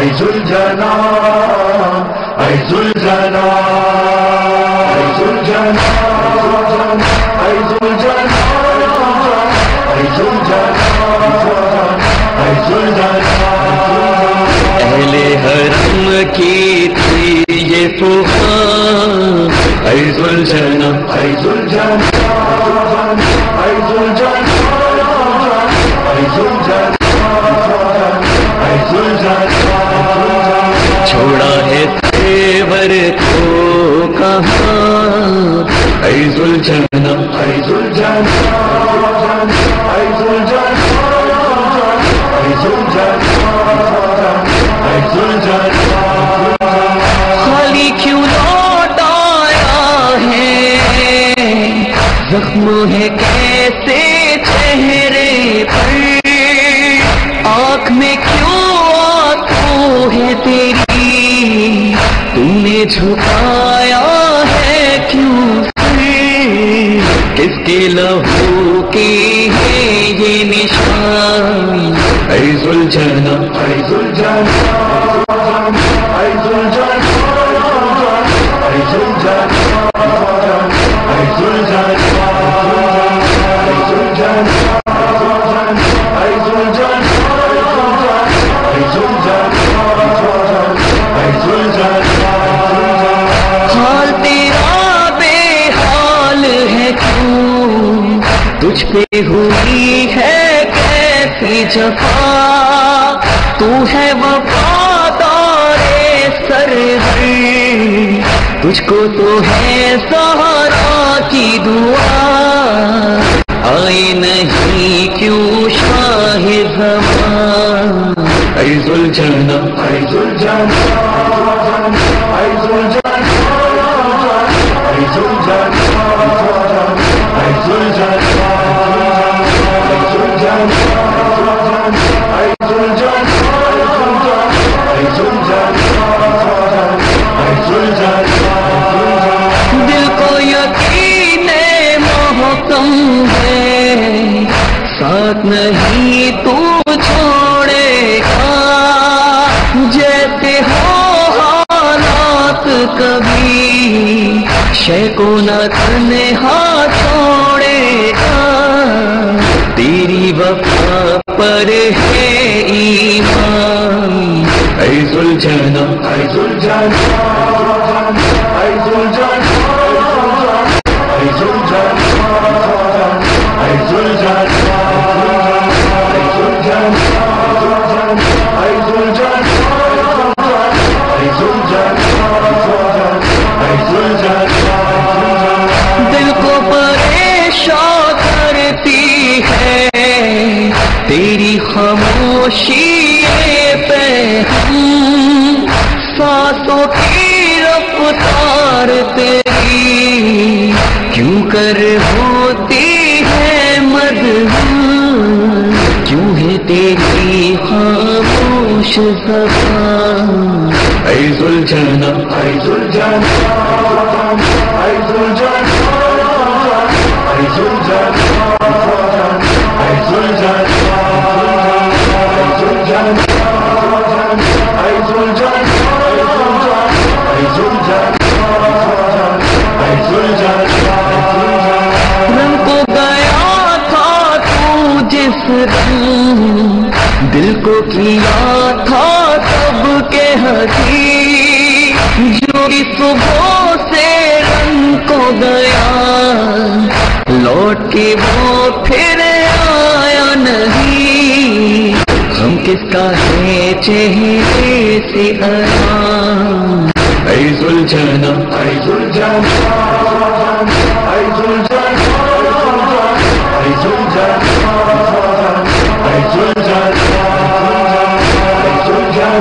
اے ذوالجلال اے ذوالجلال اے ذوالجلال اے ذوالجلال اے ذوالجلال اے ذوالجلال اہل حرم کی تھی یہ فخار اے ذوالجلال اے ذوالجلال اے ذوالجلال اے ذوالجلال اے ذوالجلال چھوڑا ہے تیور کو کہاں اے ذوالجلال اے ذوالجلال اے ذوالجلال اے ذوالجلال اے ذوالجلال خالی کیوں لوٹ آیا ہے زخم ہے کیسے چہرے پر آنکھ میں کیوں آنسو ہے تیری تم نے جھکایا ہے کیوں سر کس کے لہو کی ہے یہ نشان اے ذوالجلال اے ذوالجلال اے ذوالجلال اے ذوالجلال اے ذوالجلال اے ذوالجلال اے ذوالجلال اے ذوالجلال اے ذوالجلال حال تیرا بے حال ہے کیوں تجھ پہ ہوئی ہے کیسی جفا تو ہے وفادار سرور تجھ کو تو ہے سہارا کی دعا آئے نہیں کیوں شاہ زمان اے ذوالجلال اے ذوالجلال اے ذوالجلال اے ذوالجلال اے ذوالجلال اے ذوالجلال اے ذوالجلال اے ذوالجلال اے ذوالجلال دل کو یقین محکم ہے ساتھ نہیں تو چھوڑے گا جیسے ہو حالات کبھی شے کو نہ تنہا چھوڑے گا تیری وفا پر ہے ایمان اے ذوالجلال اے ذوالجلال اے ذوالجلال اے ذوالجلال اے ذوالجلال اے ذوالجلال اے ذوالجلال اے ذوالجلال اے ذوالجلال دل کو پریشان کرتی ہے تیری خاموشی پہ سانسوں کی رفتار تیری کیوں کر ہوتی ہے مدہوش کیوں ہے تیری خاموش زبان اے ذوالجلال اے ذوالجلال اے ذوالجلال اے ذوالجلال اے ذوالجلال اے ذوالجلال اے ذوالجلال اے ذوالجلال اے ذوالجلال رنگ کو گیا تھا تو جس رنگ دل کو کیا تھا سب کے ہنسی جو بھی صبح سے رنگ کو گیا لوٹ کے وہ پھر آیا نہیں ہم کس کا ہے چہرے سے آرام اے ذوالجلال اے ذوالجلال اے ذوالجلال اے ذوالجلال اے ذوالجلال اے ذوالجلال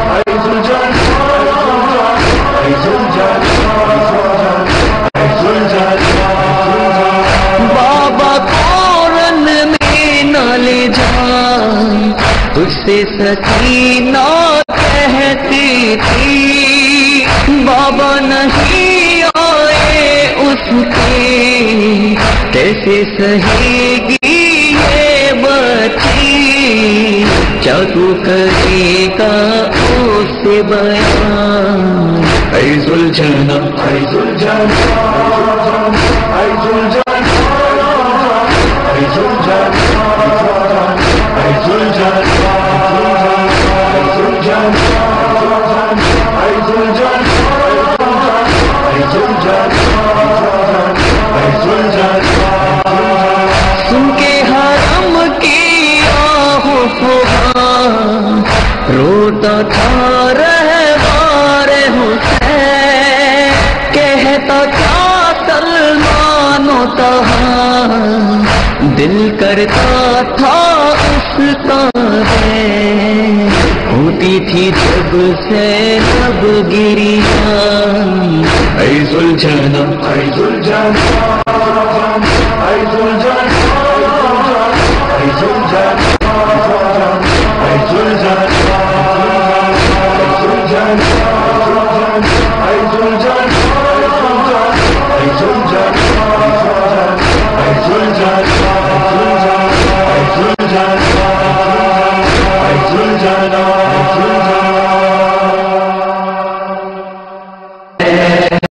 اے ذوالجلال اے ذوالجلال اے ذوالجلال بابا قرن میں نہ لے جائیں تجھ سے سکینہ کہتی تھی بابا نہیں آئے اس کے کیسے سہے گی یہ بچی کیا تو کرے گا اسے بیان اے ذوالجلال اے ذوالجلال اے ذوالجلال اے ذوالجلال اے ذوالجلال اے ذوالجلال اے ذوالجلال اے ذوالجلال اے ذوالجلال سن کے حرم کی آہ و فغان روتا تھا رہوار حسین کہتا کیا سلمان و طہا دل کرتا تھا اس کا ہے ہوتی تھی جب زینب گریان اے ذوالجلال اے ذوالجلال اے ذوالجلال اے ذوالجلال